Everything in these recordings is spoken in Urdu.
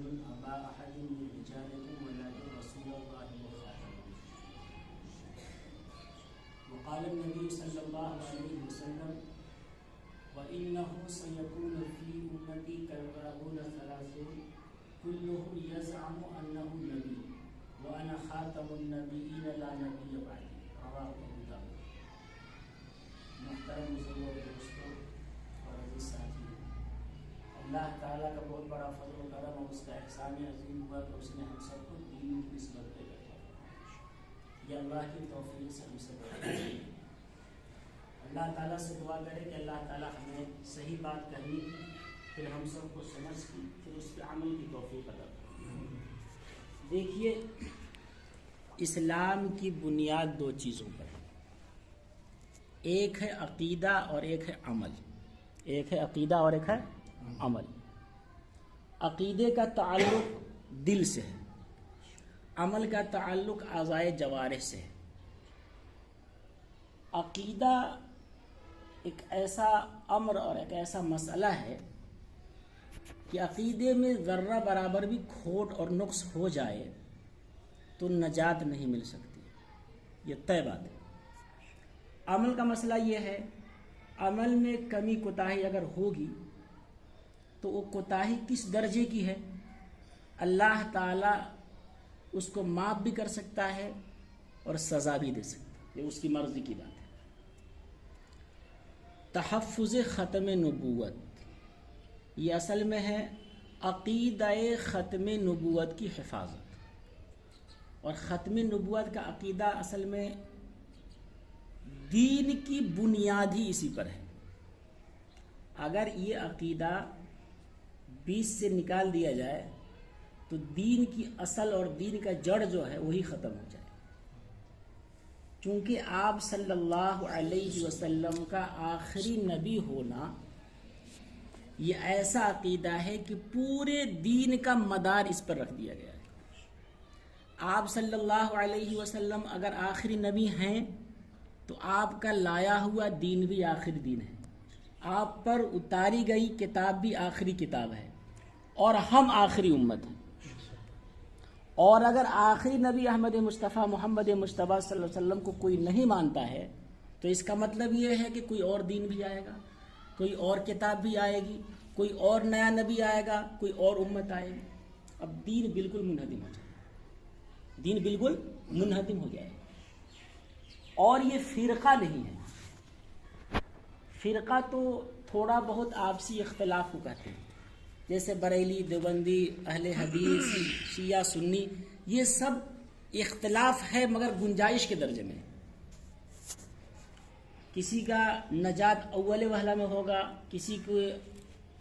محمد أبا أحد من رجالكم ولكن رسول الله وخاتمه. وقال النبي صلى الله عليه وسلم وإنه سيكون في أمتي كالقرون ثلاثون كلهم يزعم أنه نبي وأنا خاتم النبيين لا نبي بعدي. رواه أبو داود. محترم بزرگوں دوستوں اور عزیز ساتھی، اللہ تعالیٰ کا بہت بڑا فضل و کرم اور اس کا احسان عظیم ہوا کہ اس نے ہم سب کو دین کی نسبت دے رکھا. یہ اللہ کی توفیق سے ہم سے بڑھا. اللہ تعالیٰ سے دعا کرے کہ اللہ تعالیٰ ہمیں صحیح بات کہنی کی، پھر ہم سب کو سمجھ کی، پھر اس پہ عمل کی توفیق عطا کرے. دیکھیے، اسلام کی بنیاد دو چیزوں پر ہے، ایک ہے عقیدہ اور ایک ہے عمل. ایک ہے عقیدہ اور ایک ہے عمل. عقیدے کا تعلق دل سے ہے، عمل کا تعلق اعضائے جوارح سے ہے. عقیدہ ایک ایسا امر اور ایک ایسا مسئلہ ہے کہ عقیدے میں ذرہ برابر بھی کھوٹ اور نقص ہو جائے تو نجات نہیں مل سکتی، یہ طے بات ہے. عمل کا مسئلہ یہ ہے، عمل میں کمی کوتاہی اگر ہوگی تو وہ کوتاہی کس درجے کی ہے، اللہ تعالیٰ اس کو معاف بھی کر سکتا ہے اور سزا بھی دے سکتا ہے، یہ اس کی مرضی کی بات ہے. تحفظ ختم نبوت، یہ اصل میں ہے عقیدہ ختم نبوت کی حفاظت. اور ختم نبوت کا عقیدہ اصل میں دین کی بنیاد ہی اسی پر ہے. اگر یہ عقیدہ بیچ سے نکال دیا جائے تو دین کی اصل اور دین کا جڑ جو ہے وہی ختم ہو جائے. چونکہ آپ صلی اللہ علیہ وسلم کا آخری نبی ہونا یہ ایسا عقیدہ ہے کہ پورے دین کا مدار اس پر رکھ دیا گیا ہے. آپ صلی اللہ علیہ وسلم اگر آخری نبی ہیں تو آپ کا لایا ہوا دین بھی آخری دین ہے، آپ پر اتاری گئی کتاب بھی آخری کتاب ہے، اور ہم آخری امت ہیں. اور اگر آخری نبی احمد مصطفیٰ محمد مصطفیٰ صلی اللہ علیہ وسلم کو کوئی نہیں مانتا ہے تو اس کا مطلب یہ ہے کہ کوئی اور دین بھی آئے گا، کوئی اور کتاب بھی آئے گی، کوئی اور نیا نبی آئے گا، کوئی اور امت آئے گی. اب دین بالکل منہدم ہو جائے گا، دین بالکل منہدم ہو جائے گا. اور یہ فرقہ نہیں ہے. فرقہ تو تھوڑا بہت آپسی اختلاف کو کہتے ہیں، جیسے بریلی، دیوبندی، اہل حدیث، شیعہ، سنی، یہ سب اختلاف ہے مگر گنجائش کے درجے میں. کسی کا نجات اول وہلہ میں ہوگا، کسی کو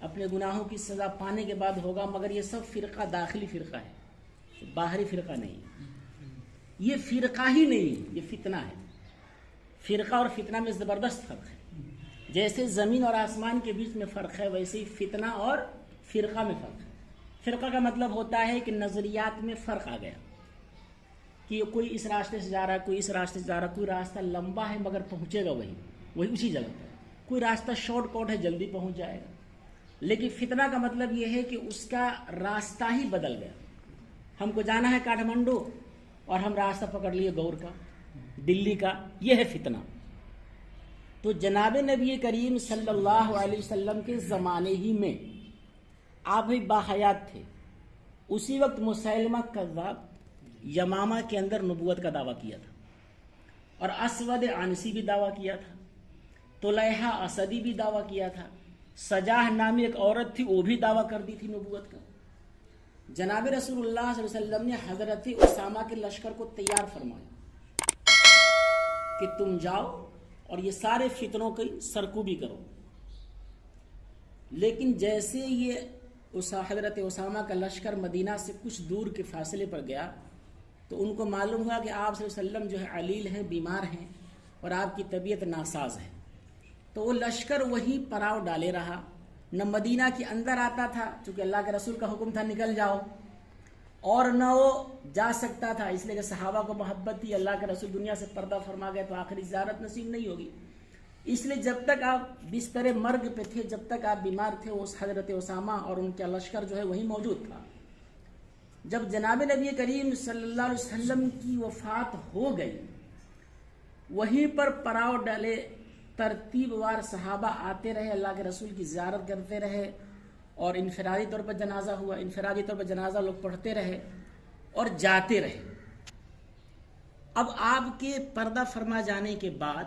اپنے گناہوں کی سزا پانے کے بعد ہوگا، مگر یہ سب فرقہ داخلی فرقہ ہے، باہری فرقہ نہیں. یہ فرقہ ہی نہیں ہے، یہ فتنہ ہے. فرقہ اور فتنہ میں زبردست فرق ہے. جیسے زمین اور آسمان کے بیچ میں فرق ہے، ویسے ہی فتنہ اور فرقہ میں فرق ہے. فرقہ کا مطلب ہوتا ہے کہ نظریات میں فرق آ گیا، کہ کوئی اس راستے سے جا رہا ہے، کوئی اس راستے سے جا رہا ہے، کوئی راستہ لمبا ہے مگر پہنچے گا وہی اسی جگہ پر، کوئی راستہ شارٹ کٹ ہے جلدی پہنچ جائے گا. لیکن فتنہ کا مطلب یہ ہے کہ اس کا راستہ ہی بدل گیا. ہم کو جانا ہے کاٹھمانڈو اور ہم راستہ پکڑ لیے گور کا، دلی کا، یہ ہے فتنہ. تو جناب نبی کریم صلی اللہ علیہ وسلم کے زمانے ہی میں آپ بھی باحیات تھے. اسی وقت مسیلمہ کذاب یمامہ کے اندر نبوت کا دعویٰ کیا تھا، اور اسود عنسی بھی دعویٰ کیا تھا، طلیحہ اسدی بھی دعویٰ کیا تھا، سجاہ نامی ایک عورت تھی وہ بھی دعویٰ کر دی تھی نبوت کا. جناب رسول اللہ صلی اللہ علیہ وسلم نے حضرت اسامہ کے لشکر کو تیار فرمایا کہ تم جاؤ اور یہ سارے فتنوں کی سرکوبی کرو. لیکن جیسے یہ حضرت اسامہ کا لشکر مدینہ سے کچھ دور کے فاصلے پر گیا تو ان کو معلوم ہوا کہ آپ صلی اللہ علیہ وسلم جو ہے علیل ہیں، بیمار ہیں، اور آپ کی طبیعت ناساز ہے. تو وہ لشکر وہیں پڑاؤ ڈالے رہا، نہ مدینہ کے اندر آتا تھا چونکہ اللہ کے رسول کا حکم تھا نکل جاؤ، اور نہ وہ جا سکتا تھا اس لیے کہ صحابہ کو محبت تھی، اللہ کے رسول دنیا سے پردہ فرما گئے تو آخری زیارت نصیب نہیں ہوگی. اس لیے جب تک آپ بستر مرگ پہ تھے، جب تک آپ بیمار تھے، اس حضرت اسامہ اور ان کا لشکر جو ہے وہی موجود تھا. جب جناب نبی کریم صلی اللہ علیہ وسلم کی وفات ہو گئی، وہیں پر پڑاؤ ڈالے، ترتیب وار صحابہ آتے رہے، اللہ کے رسول کی زیارت کرتے رہے، اور انفرادی طور پر جنازہ ہوا، انفرادی طور پر جنازہ لوگ پڑھتے رہے اور جاتے رہے۔ اب آپ کے پردہ فرما جانے کے بعد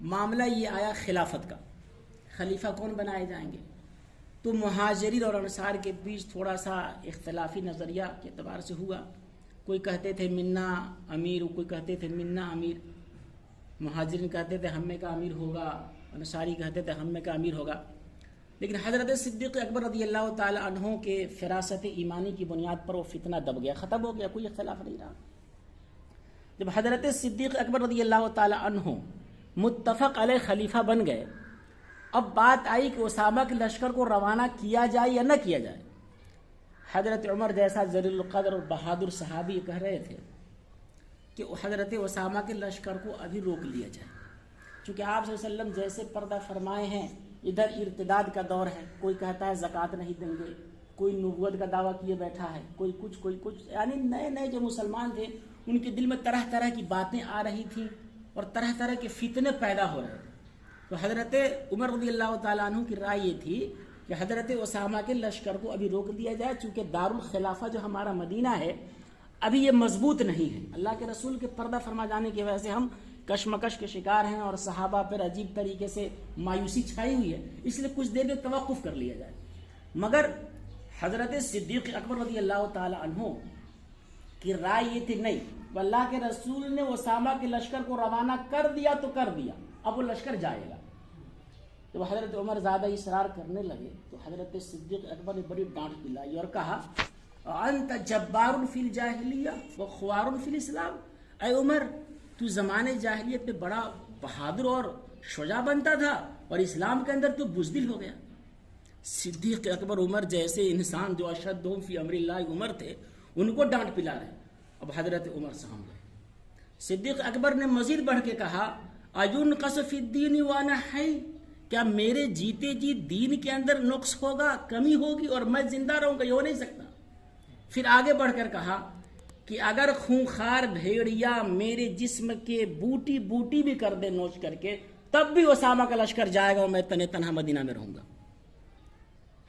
معاملہ یہ آیا خلافت کا، خلیفہ کون بنائے جائیں گے؟ تو مہاجرین اور انصار کے بیچ تھوڑا سا اختلافی نظریہ کے اعتبار سے ہوا۔ کوئی کہتے تھے منا امیر، کوئی کہتے تھے منا امیر۔ مہاجرین کہتے تھے ہم میں کا امیر ہوگا، انصاری کہتے تھے ہم میں کا امیر ہوگا۔ لیکن حضرت صدیق اکبر رضی اللہ تعالی عنہ کے فراست ایمانی کی بنیاد پر وہ فتنہ دب گیا، ختم ہو گیا، کوئی اختلاف نہیں رہا۔ جب حضرت صدیق اکبر رضی اللہ تعالی عنہ متفق علیہ خلیفہ بن گئے، اب بات آئی کہ اسامہ کے لشکر کو روانہ کیا جائے یا نہ کیا جائے۔ حضرت عمر جیسا جلیل القدر اور بہادر صحابی کہہ رہے تھے کہ حضرت اسامہ کے لشکر کو ابھی روک لیا جائے، چونکہ آپ صلی اللہ علیہ وسلم جیسے پردہ فرمائے ہیں، ادھر ارتداد کا دور ہے، کوئی کہتا ہے زکوٰۃ نہیں دیں گے، کوئی نبوت کا دعویٰ کیے بیٹھا ہے، کوئی کچھ، یعنی نئے نئے جو مسلمان تھے ان کے دل میں طرح طرح کی باتیں آ رہی تھیں اور طرح طرح کے فتنے پیدا ہو رہے تھے۔ تو حضرت عمر رضی اللہ تعالیٰ عنہ کی رائے یہ تھی کہ حضرت اسامہ کے لشکر کو ابھی روک دیا جائے، چونکہ دارالخلافہ جو ہمارا مدینہ ہے ابھی یہ مضبوط نہیں ہے، اللہ کے رسول کے پردہ فرما جانے کی وجہ سے ہم کشمکش کے شکار ہیں اور صحابہ پر عجیب طریقے سے مایوسی چھائی ہوئی ہے، اس لیے کچھ دیر میں توقف کر لیا جائے۔ مگر حضرت صدیق اکبر رضی اللہ تعالی عنہ کی رائے یہ تھی نہیں، اللہ کے رسول نے اسامہ کے لشکر کو روانہ کر دیا تو کر دیا، اب وہ لشکر جائے گا۔ جب حضرت عمر زیادہ اصرار کرنے لگے تو حضرت صدیق اکبر نے بڑی ڈانٹ پلائی اور کہا انت جبار فی الجاہلیہ و خوار فی الاسلام، اے عمر تو زمانے جاہلیت میں بڑا بہادر اور شجاع بنتا تھا اور اسلام کے اندر تو بزدل ہو گیا۔ صدیق اکبر عمر جیسے انسان جو اشدہم فی امر اللہ عمر تھے ان کو ڈانٹ پلا رہے۔ اب حضرت عمر سہم گئے۔ صدیق اکبر نے مزید بڑھ کے کہا اَيُنْقَصُ فِي الدِّينِ وَأَنَا حَيٌّ، کیا میرے جیتے جی دین کے اندر نقص ہوگا، کمی ہوگی اور میں زندہ رہوں گا؟ یہ ہو نہیں سکتا۔ پھر آگے بڑھ کر کہا کہ اگر خونخوار بھیڑیا میرے جسم کے بوٹی بوٹی بھی کر دے نوچ کر کے، تب بھی اسامہ کا لشکر جائے گا اور میں تنہا مدینہ میں رہوں گا۔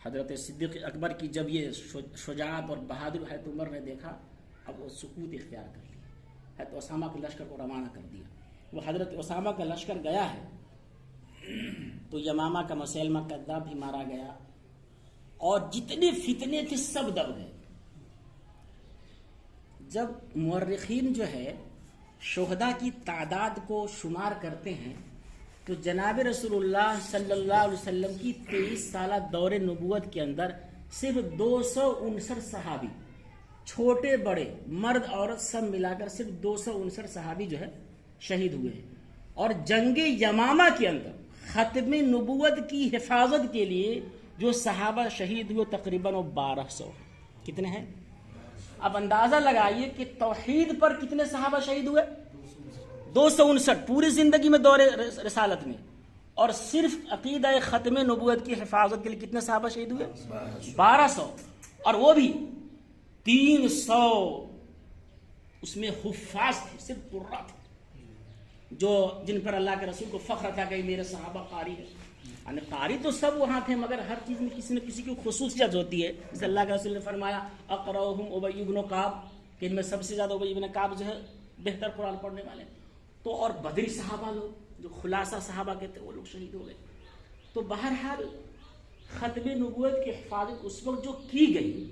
حضرت صدیق اکبر کی جب یہ شجاعت اور بہادر حضرت عمر نے دیکھا، اب وہ سکوت اختیار کر لیا، حضرت اسامہ کے لشکر کو روانہ کر دیا۔ وہ حضرت اسامہ کا لشکر گیا ہے تو یمامہ کا مسیلمہ کذاب بھی مارا گیا اور جتنے فتنے تھے سب دب گئے۔ جب مورخین جو ہے شہداء کی تعداد کو شمار کرتے ہیں تو جناب رسول اللہ صلی اللہ علیہ وسلم کی 23 سالہ دور نبوت کے اندر صرف 259 صحابی، چھوٹے بڑے مرد عورت سب ملا کر صرف 259 صحابی جو ہے شہید ہوئے ہیں، اور جنگ یمامہ کے اندر ختم نبوت کی حفاظت کے لیے جو صحابہ شہید ہوئے تقریباً 1200 کتنے ہیں؟ اب اندازہ لگائیے کہ توحید پر کتنے صحابہ شہید ہوئے؟ 259 پوری زندگی میں دور رسالت میں، اور صرف عقیدہ ختم نبوت کی حفاظت کے لیے کتنے صحابہ شہید ہوئے؟ 1200، اور وہ بھی 300 اس میں حفاظ تھے، صرف قرہ تھے جو جن پر اللہ کے رسول کو فخر تھا کہ میرے صحابہ قاری ہیں۔ یعنی قاری تو سب وہاں تھے، مگر ہر چیز میں کسی نہ کسی کی خصوصیت ہوتی ہے، جیسے اللہ کے رسول نے فرمایا اقرؤہم ابی بن کعب، کہ ان میں سب سے زیادہ ابی بن کعب جو ہے بہتر قرآن پڑھنے والے، تو اور بدری صحابہ لوگ جو خلاصہ صحابہ کے تھے وہ لوگ شہید ہو گئے۔ تو بہرحال ختم نبوت کی حفاظت اس وقت جو کی گئی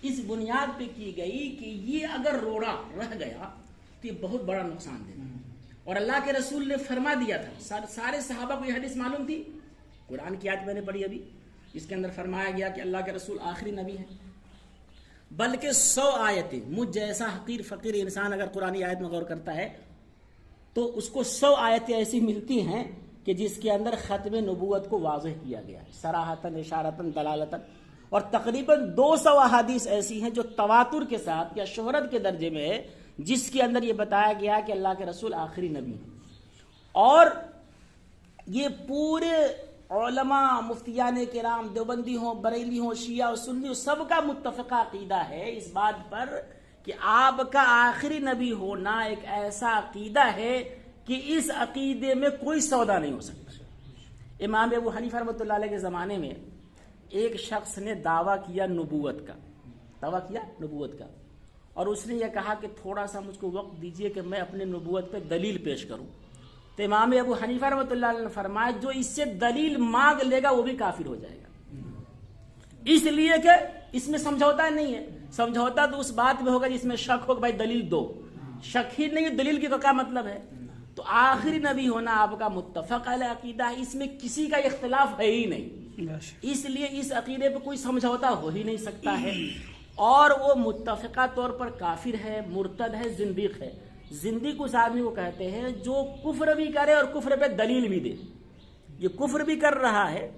اس بنیاد پہ کی گئی کہ یہ اگر روڑا رہ گیا تو یہ بہت بڑا نقصان دے گا، اور اللہ کے رسول نے فرما دیا تھا، سارے صحابہ کو یہ حدیث معلوم تھی، قرآن کی آیت میں نے پڑھی ابھی، اس کے اندر فرمایا گیا کہ اللہ کے رسول آخری نبی ہیں، بلکہ 100 آیتیں، مجھ جیسا حقیر فقیر انسان اگر قرآن آیت میں غور کرتا ہے تو اس کو 100 آیتیں ایسی ملتی ہیں کہ جس کے اندر ختم نبوت کو واضح کیا گیا ہے، صراحتاً اشارتاً دلالتاً، اور تقریباً 200 احادیث ایسی ہیں جو تواتر کے ساتھ یا شہرت کے درجے میں ہے، جس کے اندر یہ بتایا گیا کہ اللہ کے رسول آخری نبی ہیں۔ اور یہ پورے علماء مفتیان کرام دیوبندی ہوں بریلی ہوں شیعہ اور سنی سب کا متفقہ عقیدہ ہے اس بات پر کہ آپ کا آخری نبی ہونا ایک ایسا عقیدہ ہے کہ اس عقیدے میں کوئی سودا نہیں ہو سکتا۔ امام ابو حنیفہ رحمۃ اللہ علیہ کے زمانے میں ایک شخص نے دعویٰ کیا نبوت کا اور اس نے یہ کہا کہ تھوڑا سا مجھ کو وقت دیجئے کہ میں اپنے نبوت پہ دلیل پیش کروں۔ تو امام ابو حنیفہ رحمۃ اللہ علیہ نے فرمایا جو اس سے دلیل مانگ لے گا وہ بھی کافر ہو جائے گا، اس لیے کہ اس میں سمجھوتا نہیں ہے۔ سمجھوتا تو اس بات میں ہوگا جس میں شک ہو کہ بھائی دلیل دو، شک ہی نہیں، دلیل کی کیا مطلب ہے؟ تو آخری نبی ہونا آپ کا متفق علیہ عقیدہ ہے، اس میں کسی کا اختلاف ہے ہی نہیں، اس لیے اس عقیدے پہ کوئی سمجھوتا ہو ہی نہیں سکتا ہے، اور وہ متفقہ طور پر کافر ہے، مرتد ہے، زندیق ہے۔ زندیق اس آدمی کو کہتے ہیں جو کفر بھی کرے اور کفر پہ دلیل بھی دے۔ یہ کفر بھی کر رہا ہے،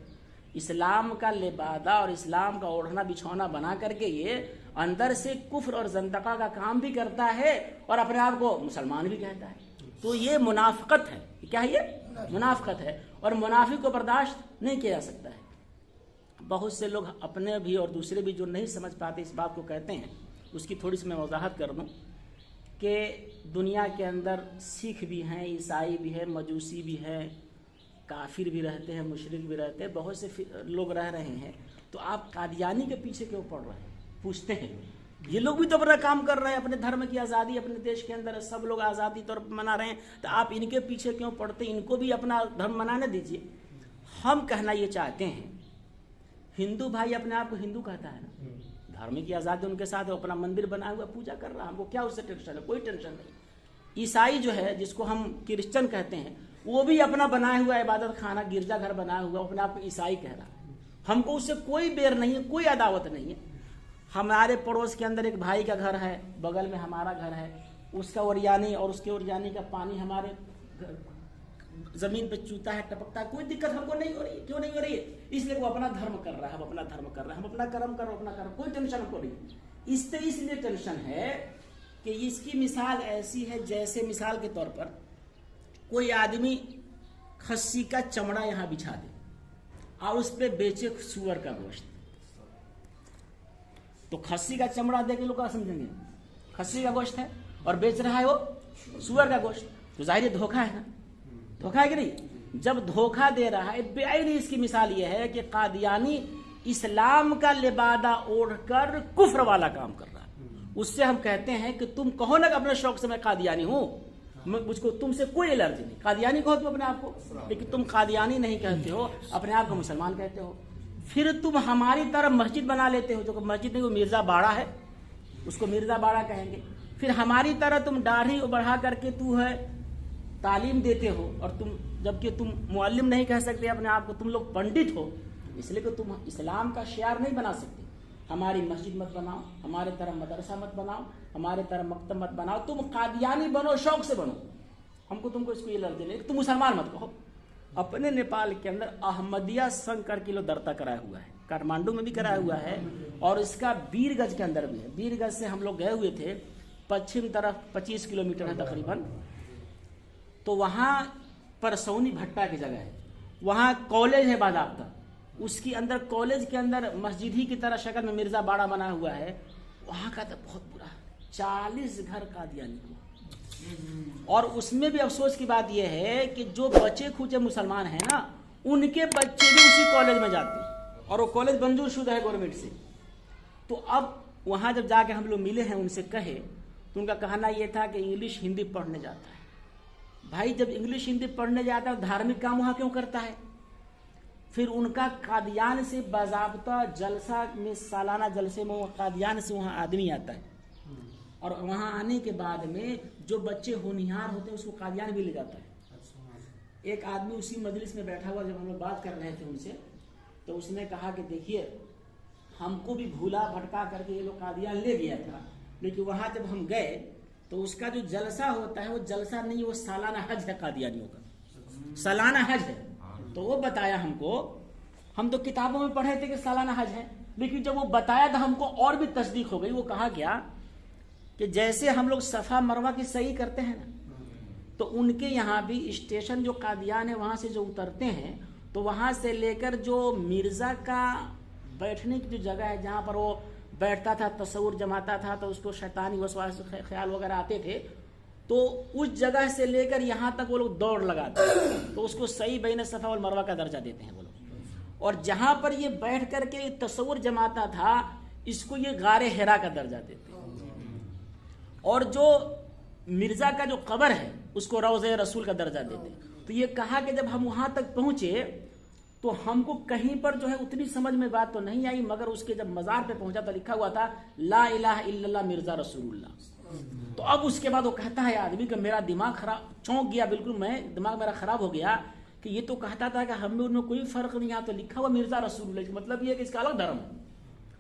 اسلام کا لبادہ اور اسلام کا اوڑھنا بچھونا بنا کر کے یہ اندر سے کفر اور زندقہ کا کام بھی کرتا ہے اور اپنے آپ کو مسلمان بھی کہتا ہے۔ تو یہ منافقت ہے۔ کیا ہے؟ یہ منافقت ہے، اور منافق کو برداشت نہیں کیا جا سکتا ہے۔ بہت سے لوگ اپنے بھی اور دوسرے بھی جو نہیں سمجھ پاتے اس بات کو کہتے ہیں، اس کی تھوڑی سی میں وضاحت کر دوں کہ دنیا کے اندر سکھ بھی ہیں، عیسائی بھی ہیں، مجوسی بھی ہیں، کافر بھی رہتے ہیں، مشرک بھی رہتے ہیں، بہت سے لوگ رہ رہے ہیں، تو آپ قادیانی کے پیچھے کیوں پڑ رہے ہیں؟ پوچھتے ہیں۔ یہ لوگ بھی تو اپنا کام کر رہے ہیں، اپنے دھرم کی آزادی اپنے دیش کے اندر سب لوگ آزادی طور پر منا رہے ہیں، تو آپ ان کے پیچھے کیوں پڑتے ہیں؟ ان کو بھی اپنا دھرم منانے دیجیے۔ ہم کہنا یہ چاہتے ہیں، ہندو بھائی اپنے آپ کو ہندو کہتا ہے نا، دھرم کی آزادی ان کے ساتھ، اپنا مندر بنا ہوا پوجا کر رہا ہے، ہم کو کیا اس سے ٹینشن ہے؟ کوئی ٹینشن نہیں۔ عیسائی جو ہے جس کو ہم کرسچن کہتے ہیں، وہ بھی اپنا بنایا ہوا عبادت خانہ گرجا گھر بنایا ہوا، اپنے آپ کو عیسائی کہہ رہا ہے۔ ہم کو اس سے کوئی بیر نہیں ہے، کوئی عداوت نہیں ہے۔ ہمارے پڑوس کے اندر ایک بھائی کا گھر ہے، بغل میں ہمارا گھر ہے، اس کا اوریانی اور اس کے اوریانی کا پانی ہمارے زمین پہ چوتا ہے، ٹپکتا ہے، کوئی دقت ہم کو نہیں ہو رہی ہے۔ کیوں نہیں ہو رہی ہے؟ اس لیے وہ اپنا دھرم کر رہا ہے، ہم اپنا دھرم کر رہے ہیں، ہم اپنا کرم کرو، اپنا کرم، کوئی ٹینشن ہم کو نہیں۔ اس لیے ٹینشن ہے کہ اس کی مثال ایسی ہے جیسے مثال کے طور پر کوئی آدمی کھسی کا چمڑا یہاں بچھا دے اور اس پہ بیچے سور کا گوشت، تو کھسی کا چمڑا دے کے لوگ کیا سمجھیں گے؟ کھسی کا گوشت ہے، اور بیچ رہا ہے وہ سور کا گوشت، تو ظاہر دھوکہ ہے نا، دھوکہ ہے کہ نہیں؟ جب دھوکہ دے رہا ہے، بعین اس کی مثال یہ ہے کہ قادیانی اسلام کا لبادہ اوڑھ کر کفر والا کام کر رہا ہے۔ اس سے ہم کہتے ہیں کہ تم کہو نا کہ اپنے شوق سے میں قادیانی ہوں، مجھ کو تم سے کوئی الرجی نہیں، قادیانی کہو تم اپنے آپ کو، لیکن تم قادیانی نہیں کہتے ہو، اپنے آپ کو مسلمان کہتے ہو۔ پھر تم ہماری طرف مسجد بنا لیتے ہو، جو کہ مسجد نہیں، وہ مرزا باڑہ ہے، اس کو مرزا باڑہ کہیں گے۔ پھر ہماری طرح تم داڑھی بڑھا کر کے تو ہے تعلیم دیتے ہو، اور تم جبکہ تم معلم نہیں کہہ سکتے اپنے آپ کو، تم لوگ پنڈت ہو، اس لیے کہ تم اسلام کا شعار نہیں بنا سکتے۔ ہماری مسجد مت بناؤ، ہمارے طرح مدرسہ مت بناؤ، ہمارے طرح مکتب مت بناؤ، تم قادیانی بنو، شوق سے بنو، ہم کو تم کو اس کو یہ لفظ نہیں، تم مسلمان مت کہو۔ اپنے نیپال کے اندر احمدیہ سنگ کر کلو درتا کرایا ہوا ہے، کاٹمانڈو میں بھی کرایا ہوا ہے، اور اس کا بیر گنج کے اندر بھی ہے۔ بیر گنج سے ہم لوگ گئے ہوئے تھے، پچھم طرف 25 کلومیٹر ہے تقریباً، تو وہاں پرسونی بھٹا کی جگہ ہے، وہاں کالج ہے باضابطہ، اس کی اندر کالج کے اندر مسجد ہی کی طرح شکل میں مرزا باڑہ بنا ہوا ہے، وہاں کا تو بہت برا ہے، 40 گھر قادیانی کو، اور اس میں بھی افسوس کی بات یہ ہے کہ جو بچے کھوچے مسلمان ہیں نا، ان کے بچے بھی اسی کالج میں جاتے ہیں، اور وہ کالج منظور شدہ ہے گورنمنٹ سے۔ تو اب وہاں جب جا کے ہم لوگ ملے ہیں، ان سے کہے تو ان کا کہنا یہ تھا کہ انگلش ہندی پڑھنے جاتا ہے۔ بھائی جب انگلش ہندی پڑھنے جاتا ہے، دھارمک کام وہاں کیوں کرتا ہے؟ پھر ان کا قادیان سے باضابطہ جلسہ میں، سالانہ جلسے میں، وہ قادیان سے وہاں آدمی آتا ہے، اور وہاں آنے کے بعد میں جو بچے ہونہار ہوتے ہیں اس کو قادیان بھی لے جاتا ہے۔ ایک آدمی اسی مجلس میں بیٹھا ہوا، جب ہم لوگ بات کر رہے تھے ان سے، تو اس نے کہا کہ دیکھیے ہم کو بھی بھولا بھٹکا کر کے یہ لوگ قادیان لے گیا تھا، لیکن وہاں جب ہم گئے تو اس کا جو جلسہ ہوتا ہے وہ جلسہ نہیں، وہ سالانہ حج ہے قادیانیوں کا، سالانہ حج ہے۔ تو وہ بتایا ہم کو، ہم تو کتابوں میں پڑھے تھے کہ سالانہ حج ہے، لیکن جب وہ بتایا تو ہم کو اور بھی تصدیق ہو گئی۔ وہ کہا گیا کہ جیسے ہم لوگ صفا مروہ کی صحیح کرتے ہیں نا، تو ان کے یہاں بھی اسٹیشن جو قادیان ہے وہاں سے جو اترتے ہیں تو تو وہاں سے لے کر جو مرزا کا بیٹھنے کی جو جگہ ہے جہاں پر وہ بیٹھتا تھا، تصور جماتا تھا تو اس کو شیطانی وسواس خیال وغیرہ آتے تھے، تو اس جگہ سے لے کر یہاں تک وہ لوگ دوڑ لگاتے ہیں، تو اس کو صحیح بین صفا والمروہ کا درجہ دیتے ہیں وہ لوگ. اور جہاں پر یہ بیٹھ کر کے تصور جماتا تھا اس کو یہ غار حرا کا درجہ دیتے ہیں. اور جو مرزا کا جو قبر ہے اس کو روضہ رسول کا درجہ دیتے ہیں. تو یہ کہا کہ جب ہم وہاں تک پہنچے تو ہم کو کہیں پر جو ہے اتنی سمجھ میں بات تو نہیں آئی، مگر اس کے جب مزار پہ پہنچا تو لکھا ہوا تھا لا الہ الا اللہ مرزا رسول اللہ. تو اب اس کے بعد وہ کہتا ہے آدمی کہ میرا دماغ خراب، چونک گیا بالکل، میں دماغ میرا خراب ہو گیا کہ یہ تو کہتا تھا کہ ہم میں ان میں کوئی فرق نہیں آتا، تو لکھا ہوا مرزا رسول اللہ، مطلب یہ کہ اس کا الگ دھرم ہے.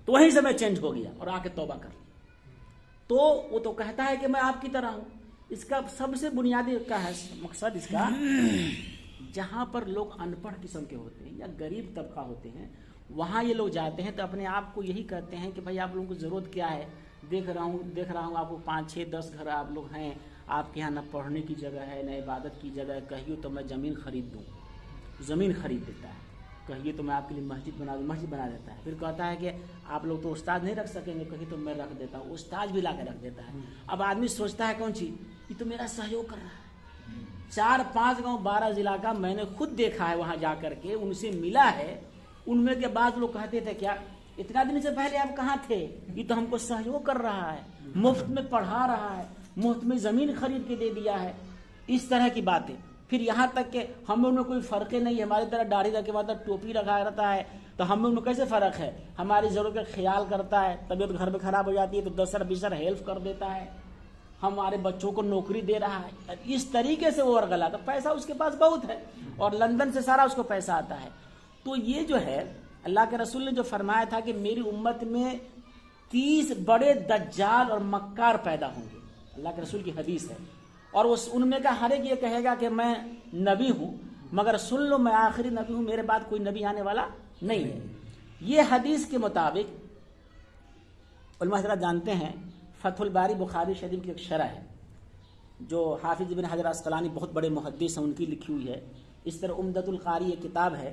تو وہیں سے میں چینج ہو گیا اور آ کے توبہ کر لی. تو وہ تو کہتا ہے کہ میں آپ کی طرح ہوں. اس کا سب سے بنیادی کا ہے مقصد اس کا، جہاں پر لوگ ان پڑھ قسم کے ہوتے ہیں یا غریب طبقہ ہوتے ہیں وہاں یہ لوگ جاتے ہیں تو اپنے آپ کو یہی کہتے ہیں کہ بھائی آپ لوگوں کو ضرورت کیا ہے، دیکھ رہا ہوں آپ کو 5 6 10 گھر آپ لوگ ہیں، آپ کے یہاں نہ پڑھنے کی جگہ ہے نہ عبادت کی جگہ ہے، کہیے تو میں زمین خرید دوں. زمین خرید دیتا ہے. کہیے تو میں آپ کے لیے مسجد بنا دوں، مسجد بنا دیتا ہے. پھر کہتا ہے کہ آپ لوگ تو استاد نہیں رکھ سکیں گے، کہیے تو میں رکھ دیتا ہوں، استاد بھی لا کے رکھ دیتا ہے. اب آدمی سوچتا ہے کون چیز، یہ تو میرا سہیوگ کر رہا ہے. 4 5 گاؤں 12 ضلع کا میں نے خود دیکھا ہے، وہاں جا کر کے ان سے ملا ہے. ان میں کے بعد لوگ کہتے تھے کیا اتنا دن سے پہلے آپ کہاں تھے، یہ تو ہم کو سہیوگ کر رہا ہے، مفت میں پڑھا رہا ہے، مفت میں زمین خرید کے دے دیا ہے. اس طرح کی باتیں. پھر یہاں تک کہ ہم ان میں کوئی فرق نہیں ہے، ہماری طرح داڑھی رکھے بعد ٹوپی رکھا رہتا ہے، تو ہم ان میں کیسے فرق ہے، ہماری ضرورت کا خیال کرتا ہے، طبیعت گھر میں خراب ہو جاتی ہے تو 10 20 ہیلپ کر دیتا ہے، ہمارے بچوں کو نوکری دے رہا ہے. اس طریقے سے وہ ورغلا، تو پیسہ اس کے پاس بہت ہے اور لندن سے سارا اس کو پیسہ آتا ہے. تو یہ جو ہے اللہ کے رسول نے جو فرمایا تھا کہ میری امت میں 30 بڑے دجال اور مکار پیدا ہوں گے، اللہ کے رسول کی حدیث ہے. اور ان میں کا ہر ایک یہ کہے گا کہ میں نبی ہوں، مگر سن لو میں آخری نبی ہوں، میرے بعد کوئی نبی آنے والا نہیں ہے. یہ حدیث کے مطابق علماء حضرات جانتے ہیں، فتح الباری بخاری شریف کی ایک شرح ہے جو حافظ ابن حجر عسقلانی بہت بڑے محدث ہیں ان کی لکھی ہوئی ہے. اس طرح عمدۃ القاری ایک کتاب ہے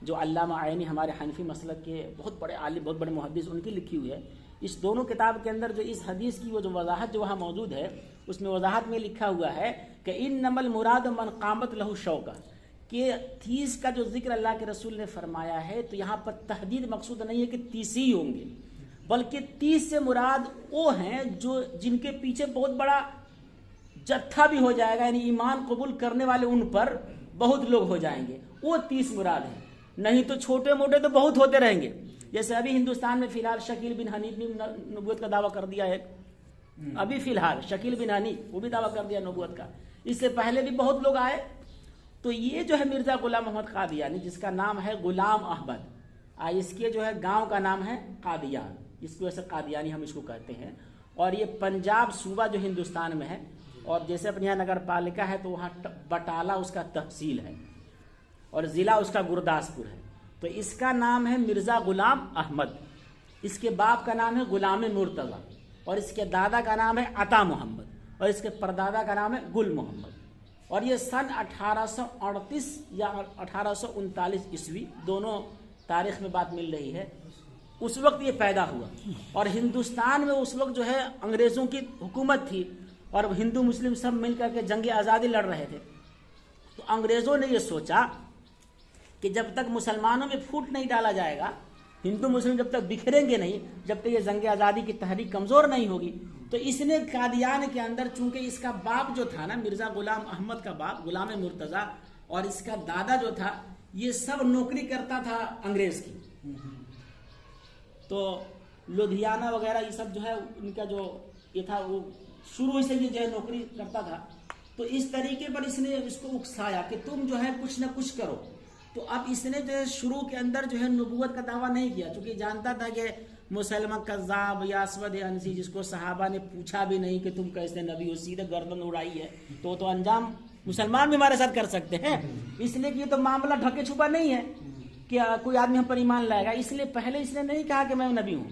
جو علامہ عینی ہمارے حنفی مسلک کے بہت بڑے عالم، بہت بڑے محدث، ان کی لکھی ہوئی ہے. اس دونوں کتاب کے اندر جو اس حدیث کی وہ جو وضاحت جو وہاں موجود ہے، اس میں وضاحت میں لکھا ہوا ہے کہ انما المراد من قامت لہ شوکہ، کہ 30 کا جو ذکر اللہ کے رسول نے فرمایا ہے تو یہاں پر تحدید مقصود نہیں ہے کہ 30 ہی ہوں گے، بلکہ 30 سے مراد وہ ہیں جو جن کے پیچھے بہت بڑا جتھا بھی ہو جائے گا، یعنی ایمان قبول کرنے والے ان پر بہت لوگ ہو جائیں گے، وہ 30 مراد ہیں. نہیں تو چھوٹے موٹے تو بہت ہوتے رہیں گے. جیسے ابھی ہندوستان میں فی الحال شکیل بن حنیف نے نبوت کا دعویٰ کر دیا ہے، ابھی فی الحال شکیل بن حنیف وہ بھی دعویٰ کر دیا نبوت کا. اس سے پہلے بھی بہت لوگ آئے. تو یہ جو ہے مرزا غلام محمد قادیانی، جس کا نام ہے غلام احمد، اس کے جو ہے گاؤں کا نام ہے قادیان، اس کی وجہ سے قادیانی ہم اس کو کہتے ہیں. اور یہ پنجاب صوبہ جو ہندوستان میں ہے، اور جیسے اپنے یہاں نگر پالکا ہے تو وہاں بٹالہ اس کا تحصیل ہے اور ضلع اس کا گرداسپور ہے. تو اس کا نام ہے مرزا غلام احمد. اس کے باپ کا نام ہے غلام مرتضی، اور اس کے دادا کا نام ہے عطا محمد، اور اس کے پردادا کا نام ہے گل محمد. اور یہ سن 1838 یا 1839 عیسوی، دونوں تاریخ میں بات مل رہی ہے، اس وقت یہ پیدا ہوا. اور ہندوستان میں اس وقت جو ہے انگریزوں کی حکومت تھی اور ہندو مسلم سب مل کر کے جنگ آزادی لڑ رہے تھے. تو انگریزوں نے یہ سوچا کہ جب تک مسلمانوں میں پھوٹ نہیں ڈالا جائے گا، ہندو مسلم جب تک بکھریں گے نہیں، جب تک یہ جنگ آزادی کی تحریک کمزور نہیں ہوگی، تو اس نے قادیان کے اندر، چونکہ اس کا باپ جو تھا نا مرزا غلام احمد کا باپ غلام مرتضی، اور اس کا دادا جو تھا یہ سب نوکری کرتا تھا انگریز کی. تو لدھیانہ وغیرہ یہ سب جو ہے ان کا جو یہ تھا، وہ شروع سے یہ جو ہے نوکری کرتا تھا. تو اس طریقے پر اس نے اس کو اکسایا کہ تم جو ہے کچھ نہ کچھ کرو. تو اب اس نے جو ہے شروع کے اندر جو ہے نبوت کا دعویٰ نہیں کیا، چونکہ جانتا تھا کہ مسلمہ کذاب یا اسود انسی، جس کو صحابہ نے پوچھا بھی نہیں کہ تم کیسے نبی ہو، سیدھے گردن اڑائی ہے، تو انجام مسلمان بھی ہمارے ساتھ کر سکتے ہیں. اس لیے کہ یہ تو معاملہ ڈھکے چھپا نہیں ہے کہ کوئی آدمی ہم پر ایمان لائے گا. اس لیے پہلے اس نے نہیں کہا کہ میں نبی ہوں،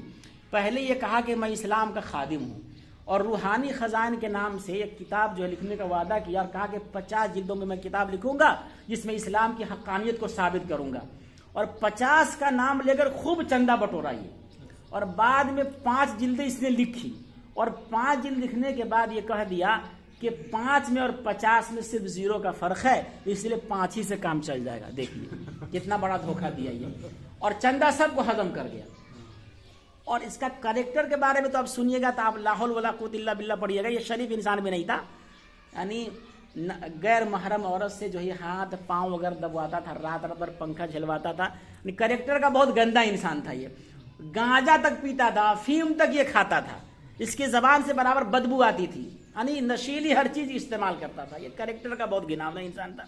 پہلے یہ کہا کہ میں اسلام کا خادم ہوں. اور روحانی خزائن کے نام سے ایک کتاب جو ہے لکھنے کا وعدہ کیا اور کہا کہ 50 جلدوں میں کتاب لکھوں گا جس میں اسلام کی حقانیت کو ثابت کروں گا، اور 50 کا نام لے کر خوب چندہ بٹورا یہ، اور بعد میں 5 جلدیں اس نے لکھی، اور 5 جلد لکھنے کے بعد یہ کہہ دیا کہ 5 میں اور 50 میں صرف 0 کا فرق ہے، اس لیے 5 ہی سے کام چل جائے گا۔ دیکھیے کتنا بڑا دھوکہ دیا یہ، اور چندہ سب کو ختم کر گیا۔ اور اس کا کریکٹر کے بارے میں تو آپ سنیے گا تو آپ لا حول ولا قوت الا باللہ پڑھیے گا۔ یہ شریف انسان بھی نہیں تھا، یعنی غیر محرم عورت سے جو ہے ہاتھ پاؤں وغیرہ دبواتا تھا، رات رات بھر پنکھا جھلواتا تھا، یعنی کریکٹر کا بہت گندا انسان تھا یہ۔ گانجا تک پیتا تھا، فیم تک یہ کھاتا تھا، اس کی زبان سے برابر بدبو آتی تھی، یعنی نشیلی ہر چیز استعمال کرتا تھا۔ یہ کریکٹر کا بہت گھناؤنا انسان تھا۔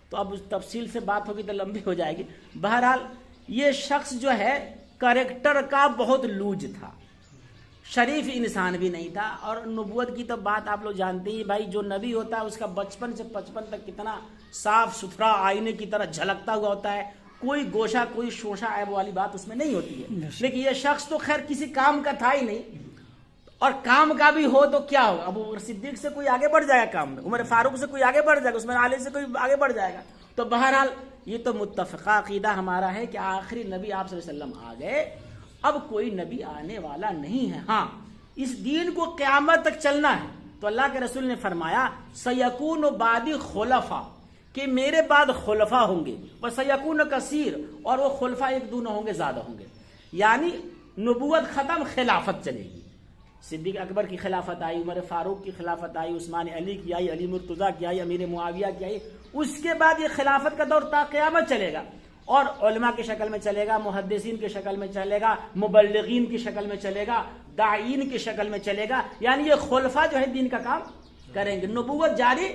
تو اب اس تفصیل سے بات ہوگی تو لمبی ہو جائے گی۔ بہرحال یہ شخص جو ہے کریکٹر کا بہت لوج تھا، شریف انسان بھی نہیں تھا۔ اور نبوت کی تو بات آپ لوگ جانتے ہی، بھائی جو نبی ہوتا ہے اس کا بچپن سے 55 تک کتنا صاف ستھرا آئینے کی طرح جھلکتا ہوا ہوتا ہے، کوئی گوشہ کوئی شوشہ عیب والی بات اس میں نہیں ہوتی ہے۔ لیکن یہ شخص تو خیر کسی کام کا تھا ہی نہیں، اور کام کا بھی ہو تو کیا ہوگا؟ ابو بکر صدیق سے کوئی آگے بڑھ جائے گا کام میں، عمر فاروق سے کوئی آگے بڑھ جائے گا، عثمان علی سے کوئی آگے بڑھ جائے گا۔ تو بہرحال یہ تو متفقہ عقیدہ ہمارا ہے کہ آخری نبی آپ صلی اللہ علیہ وسلم آ گئے، اب کوئی نبی آنے والا نہیں ہے۔ ہاں اس دین کو قیامت تک چلنا ہے۔ تو اللہ کے رسول نے فرمایا سیکون بعدی خلفاء، کہ میرے بعد خلفاء ہوں گے، وسیکون کثیر، اور وہ خلفاء ایک دو نہ ہوں گے، زیادہ ہوں گے۔ یعنی نبوت ختم، خلافت چلے گی۔ صدیق اکبر کی خلافت آئی، عمر فاروق کی خلافت آئی، عثمان علی کی آئی، علی مرتضیٰ کی آئی، امیر معاویہ کی آئی۔ اس کے بعد یہ خلافت کا دور تا قیامت چلے گا، اور علماء کی شکل میں چلے گا، محدثین کی شکل میں چلے گا، مبلغین کی شکل میں چلے گا، داعین کی شکل میں چلے گا۔ یعنی یہ خلفاء جو ہے دین کا کام کریں گے، نبوت جاری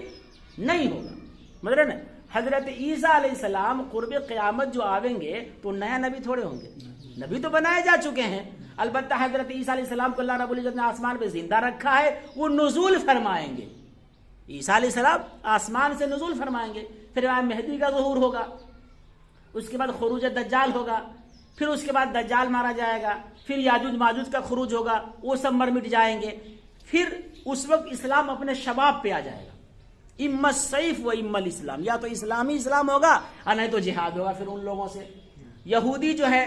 نہیں ہوگا۔ مطلب نا حضرت عیسیٰ علیہ السلام قرب قیامت جو آئیں گے تو نیا نبی تھوڑے ہوں گے، نبی تو بنائے جا چکے ہیں۔ البتہ حضرت عیسیٰ علیہ السلام کو اللہ رب العزت نے آسمان پہ زندہ رکھا ہے، وہ نزول فرمائیں گے۔ عیسیٰ علیہ السلام آسمان سے نزول فرمائیں گے، پھر امام مہدی کا ظہور ہوگا، اس کے بعد خروج دجال ہوگا، پھر اس کے بعد دجال مارا جائے گا، پھر یاجوج ماجوج کا خروج ہوگا، وہ سب مر مٹ جائیں گے۔ پھر اس وقت اسلام اپنے شباب پہ آ جائے گا، اما السیف و اما الاسلام، یا تو اسلامی اسلام ہوگا اور نہیں تو جہاد ہوگا پھر ان لوگوں سے۔ یہودی جو ہے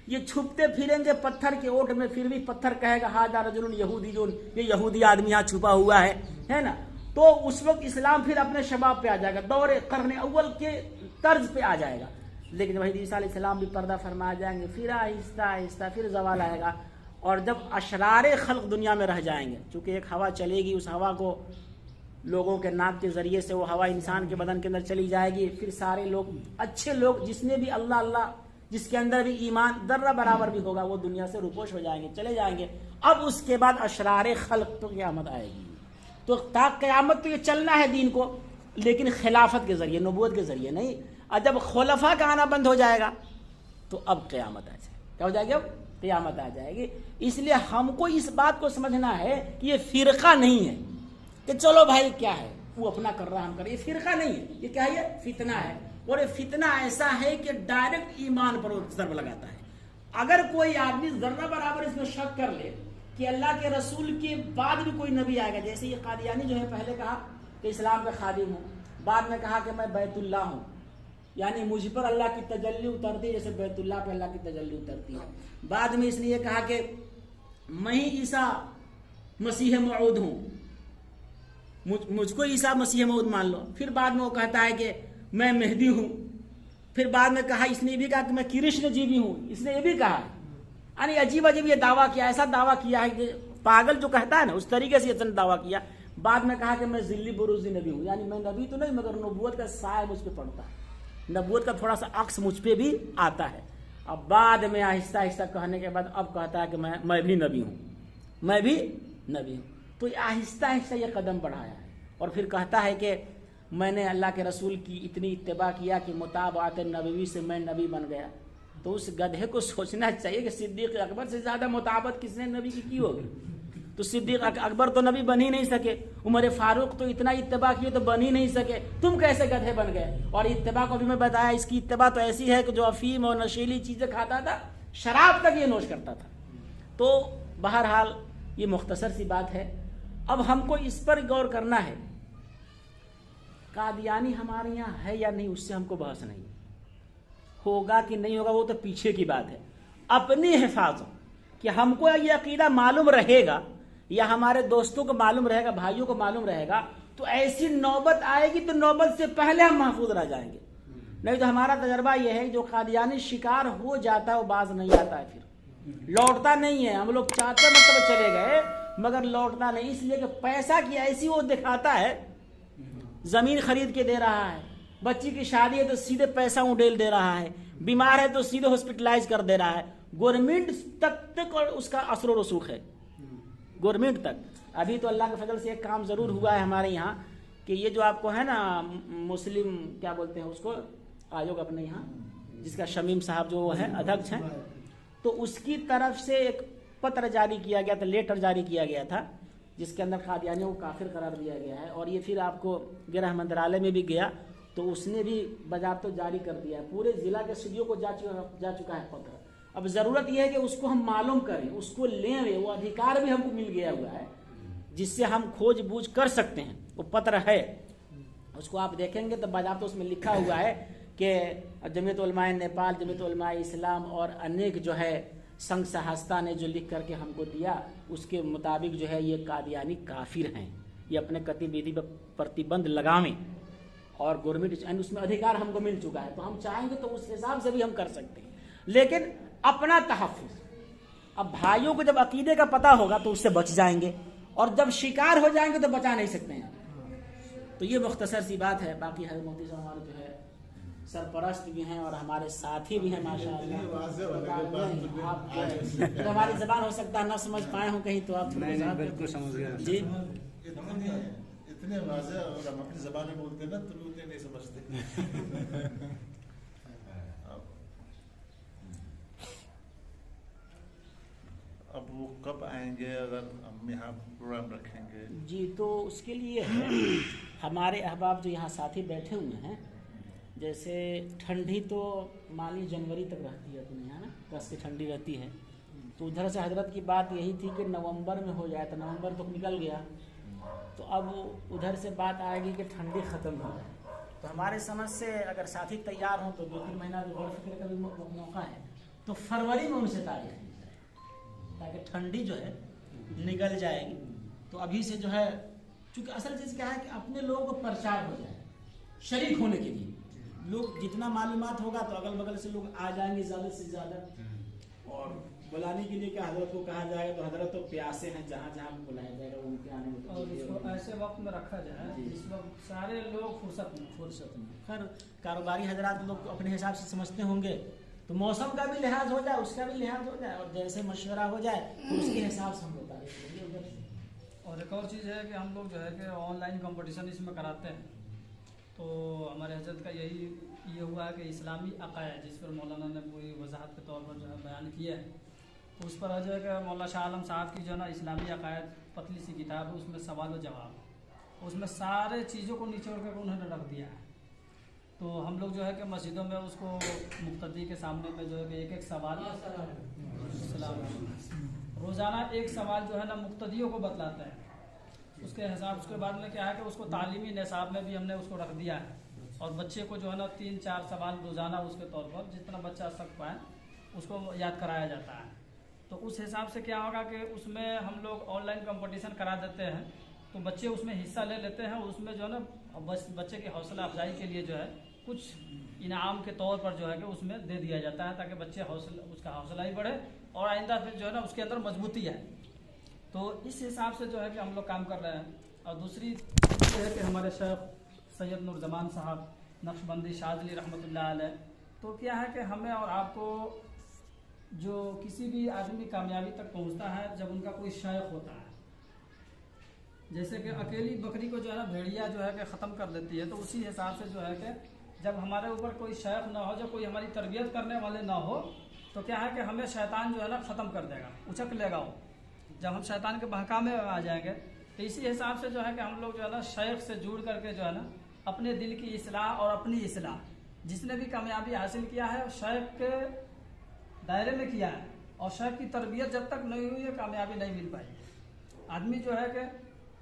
یہ چھپتے پھریں گے پتھر کے اوٹ میں، پھر بھی پتھر کہے گا ھذا رجل یہودی، جو یہ یہودی آدمی یہاں چھپا ہوا ہے نا۔ تو اس وقت اسلام پھر اپنے شباب پہ آ جائے گا، دور قرن اول کے طرز پہ آ جائے گا۔ لیکن وحید عیسیٰ علیہ السلام بھی پردہ فرما جائیں گے، پھر آہستہ آہستہ پھر زوال آئے گا۔ اور جب اشرار خلق دنیا میں رہ جائیں گے، چونکہ ایک ہوا چلے گی، اس ہوا کو لوگوں کے ناک کے ذریعے سے وہ ہوا انسان کے بدن کے اندر چلی جائے گی، پھر سارے لوگ اچھے لوگ جس نے بھی اللہ اللہ، جس کے اندر بھی ایمان ذرہ برابر بھی ہوگا، وہ دنیا سے روپوش ہو جائیں گے، چلے جائیں گے۔ اب اس کے بعد اشرار خلق تو قیامت آئے گی۔ تو تا قیامت تو یہ چلنا ہے دین کو، لیکن خلافت کے ذریعے، نبوت کے ذریعے نہیں۔ اور جب خلفاء کا آنا بند ہو جائے گا تو اب قیامت آ جائے گی۔ کیا ہو جائے گی؟ اب قیامت آ جائے گی۔ اس لیے ہم کو اس بات کو سمجھنا ہے کہ یہ فرقہ نہیں ہے کہ چلو بھائی کیا ہے وہ اپنا کر رہا ہم کر رہے، یہ فرقہ نہیں ہے، یہ کیا ہے؟ یہ فتنہ ہے۔ اور یہ فتنہ ایسا ہے کہ ڈائریکٹ ایمان پر ضرب لگاتا ہے۔ اگر کوئی آدمی ذرہ برابر اس میں شک کر لے کہ اللہ کے رسول کے بعد بھی کوئی نبی آئے گا، جیسے یہ قادیانی جو ہے پہلے کہا کہ اسلام کا خادم ہوں، بعد میں کہا کہ میں بیت اللہ ہوں، یعنی مجھ پر اللہ کی تجلی اترتی ہے جیسے بیت اللہ پہ اللہ کی تجلی اترتی ہے۔ بعد میں اس نے یہ کہا کہ میں ہی عیسیٰ مسیح موعود ہوں، مجھ کو عیسیٰ مسیح موعود مان لو۔ پھر بعد میں وہ کہتا ہے کہ میں مہدی ہوں۔ پھر بعد میں کہا، اس نے یہ بھی کہا کہ میں کرشن جی بھی ہوں، اس نے یہ بھی کہا، یعنی عجیب عجیب یہ دعویٰ کیا، ایسا دعویٰ کیا ہے کہ پاگل جو کہتا ہے نا اس طریقے سے یہ دعویٰ کیا۔ بعد میں کہا کہ میں ذلی بروزی نبی ہوں، یعنی میں نبی تو نہیں مگر نبوت کا سایہ مجھ پہ پڑتا ہے، نبوت کا تھوڑا سا عکس مجھ پہ بھی آتا ہے۔ اب بعد میں آہستہ آہستہ کہنے کے بعد اب کہتا ہے کہ میں بھی نبی ہوں، میں بھی نبی ہوں۔ تو آہستہ آہستہ یہ قدم بڑھایا ہے، اور پھر کہتا ہے کہ میں نے اللہ کے رسول کی اتنی اتباع کیا کہ متابعت نبوی سے میں نبی بن گیا۔ تو اس گدھے کو سوچنا چاہیے کہ صدیق اکبر سے زیادہ متابعت کس نے نبی کی ہوگی؟ تو صدیق اکبر تو نبی بن ہی نہیں سکے، عمر فاروق تو اتنا اتباع کیے تو بن ہی نہیں سکے، تم کیسے گدھے بن گئے؟ اور اتباع کو بھی میں بتایا، اس کی اتباع تو ایسی ہے کہ جو افیم اور نشیلی چیزیں کھاتا تھا، شراب تک یہ نوش کرتا تھا۔ تو بہرحال یہ مختصر سی بات ہے۔ اب ہم کو اس پر غور کرنا ہے، قادیانی ہمارے یہاں ہے یا نہیں، اس سے ہم کو بحث نہیں، ہوگا کہ نہیں ہوگا وہ تو پیچھے کی بات ہے. اپنی حفاظت کہ ہم کو یہ عقیدہ معلوم رہے گا یا ہمارے دوستوں کو معلوم رہے گا، بھائیوں کو معلوم رہے گا، تو ایسی نوبت آئے گی تو نوبت سے پہلے ہم محفوظ رہ جائیں گے. نہیں تو ہمارا تجربہ یہ ہے جو قادیانی شکار ہو جاتا ہے وہ باز نہیں آتا ہے، پھر لوٹتا نہیں ہے. ہم لوگ چاہتے مطلب چلے گئے مگر لوٹنا نہیں، اس لیے کہ پیسہ کی ایسی وہ دکھاتا ہے، زمین خرید کے دے رہا ہے، بچی کی شادی ہے تو سیدھے پیسہ اڈیل دے رہا ہے، بیمار ہے تو سیدھے ہاسپٹلائز کر دے رہا ہے. گورنمنٹ تک اس کا اثر و رسوخ ہے، گورنمنٹ تک. ابھی تو اللہ کے فضل سے ایک کام ضرور ہوا ہے ہمارے یہاں کہ یہ جو آپ کو ہے نا مسلم کیا بولتے ہیں اس کو آیوگ اپنے یہاں، جس کا شمیم صاحب جو وہ ہے ادھیکش ہیں، تو اس کی طرف سے ایک پتر جاری کیا گیا تھا، لیٹر جاری کیا گیا تھا جس کے اندر قادیانیوں کو کافر قرار دیا گیا ہے. اور یہ پھر آپ کو گرہ منترالیہ میں بھی گیا تو اس نے بھی باضابطہ جاری کر دیا ہے، پورے ضلع کے سی ڈی او کو جا چکا ہے پتر. اب ضرورت یہ ہے کہ اس کو ہم معلوم کریں، اس کو لیں، وہ ادھیکار بھی ہم کو مل گیا ہوا ہے جس سے ہم کھوج بوجھ کر سکتے ہیں. وہ پتر ہے، اس کو آپ دیکھیں گے تو باضابطہ اس میں لکھا ہوا ہے کہ جمعیت علماء نیپال، جمعیت علماء اسلام اور انیک جو ہے سنگ سہستہ نے جو لکھ کر کے ہم کو دیا، اس کے مطابق جو ہے یہ قادیانی کافر ہیں، یہ اپنے قطعی بیدی پر پرتیبند لگاویں، اور گورنمنٹ اس میں ادھیکار ہم کو مل چکا ہے. تو ہم چاہیں گے تو اس حساب سے بھی ہم کر سکتے ہیں، لیکن اپنا تحفظ. اب بھائیوں کو جب عقیدے کا پتہ ہوگا تو اس سے بچ جائیں گے، اور جب شکار ہو جائیں گے تو بچا نہیں سکتے ہیں. تو یہ مختصر سی بات ہے. باقی حضرت مفتی صاحب ہمارے جو ہے سرپرست بھی ہیں اور ہمارے ساتھی بھی ہیں ماشاءاللہ. آپ ہماری زبان ہو سکتا ہے نہ سمجھ پائے ہوں کہیں تو آپ بالکل سمجھ گیا جی. اتنے واضح اور ہم اپنی زبان میں بولتے ہیں نا تو لوگ نہیں سمجھتے. اب وہ کب آئیں گے اگر ہم یہاں پروگرام رکھیں گے؟ جی تو اس کے لیے ہے ہمارے احباب جو یہاں ساتھی بیٹھے ہوئے ہیں، جیسے ٹھنڈی تو مالی جنوری تک رہتی ہے اپنے یہاں نا، بس کی ٹھنڈی رہتی ہے. تو ادھر سے حضرت کی بات یہی تھی کہ نومبر میں ہو جائے، تو نومبر تک نکل گیا، تو اب ادھر سے بات آئے گی کہ ٹھنڈی ختم ہو جائے. تو ہمارے سمجھ سے اگر ساتھی تیار ہوں تو 2-3 مہینہ جو غور فکر کا بھی موقع ہے تو فروری میں ان سے تاریخ لی جائے تاکہ ٹھنڈی جو ہے نکل جائے گی. تو ابھی سے جو ہے، چونکہ اصل چیز کیا ہے کہ اپنے لوگوں کو پرچار ہو جائے شریک ہونے کے لیے. لوگ جتنا معلومات ہوگا تو اگل بغل سے لوگ آ جائیں گے زیادہ سے زیادہ، اور بلانے کے لیے کہ حضرت کو کہا جائے گا تو حضرت تو پیاسے ہیں، جہاں جہاں بلایا جائے گا ان کے آنے میں. اور اس کو ایسے وقت میں رکھا جائے جس وقت سارے لوگ فرصت میں. خیر کاروباری حضرات لوگ اپنے حساب سے سمجھتے ہوں گے تو موسم کا بھی لحاظ ہو جائے، اس کا بھی لحاظ ہو جائے، اور جیسے مشورہ ہو جائے تو اس کے حساب سے ہم بتا دیں گے ادھر سے. اور ایک اور چیز ہے کہ ہم لوگ جو ہے کہ آن لائن کمپٹیشن اس میں کراتے ہیں. تو ہمارے حضرت کا یہ ہوا ہے کہ اسلامی عقائد جس پر مولانا نے پوری وضاحت کے طور پر جو ہے بیان کیا ہے، تو اس پر جو ہے کہ مولانا شاہ عالم صاحب کی جو ہے نا اسلامی عقائد پتلی سی کتاب ہے، اس میں سوال و جواب، اس میں سارے چیزوں کو نچوڑ کر انہوں نے رکھ دیا ہے. تو ہم لوگ جو ہے کہ مسجدوں میں اس کو مقتدی کے سامنے میں جو ہے کہ ایک سوال روزانہ ایک سوال جو ہے نا مقتدیوں کو بتلاتا ہے. اس کے حساب اس کے بعد میں کیا ہے کہ اس کو تعلیمی نصاب میں بھی ہم نے اس کو رکھ دیا ہے، اور بچے کو جو ہے نا 3-4 سوال روزانہ اس کے طور پر جتنا بچہ سک پائے اس کو یاد کرایا جاتا ہے. تو اس حساب سے کیا ہوگا کہ اس میں ہم لوگ آن لائن کمپٹیشن کرا دیتے ہیں تو بچے اس میں حصہ لے لیتے ہیں. اس میں جو ہے نا بچے کی حوصلہ افزائی کے لیے جو ہے کچھ انعام کے طور پر جو ہے کہ اس میں دے دیا جاتا ہے تاکہ بچے اس کا حوصلہ ہی بڑھے اور آئندہ پھر جو ہے نا اس کے اندر مضبوطی ہے. تو اس حساب سے جو ہے کہ ہم لوگ کام کر رہے ہیں. اور دوسری یہ ہے کہ ہمارے شیخ سید نورزمان صاحب نقشبندی شاذلی رحمۃ اللہ علیہ، تو کیا ہے کہ ہمیں اور آپ کو جو کسی بھی آدمی کامیابی تک پہنچتا ہے جب ان کا کوئی شیخ ہوتا ہے. جیسے کہ اکیلی بکری کو جو ہے نا بھیڑیا جو ہے کہ ختم کر دیتی ہے، تو اسی حساب سے جو ہے کہ جب ہمارے اوپر کوئی شیخ نہ ہو، جب کوئی ہماری تربیت کرنے والے نہ ہو، تو کیا ہے کہ ہمیں شیطان جو ہے نا ختم کر دے گا، اچک لے گا وہ. جب ہم شیطان کے بہکامے میں آ جائیں گے تو اسی حساب سے جو ہے کہ ہم لوگ جو ہے نا شیخ سے جڑ کر کے جو ہے نا اپنے دل کی اصلاح اور اپنی اصلاح، جس نے بھی کامیابی حاصل کیا ہے شیخ کے دائرے میں کیا ہے، اور شیخ کی تربیت جب تک نہیں ہوئی ہے کامیابی نہیں مل پائی. آدمی جو ہے کہ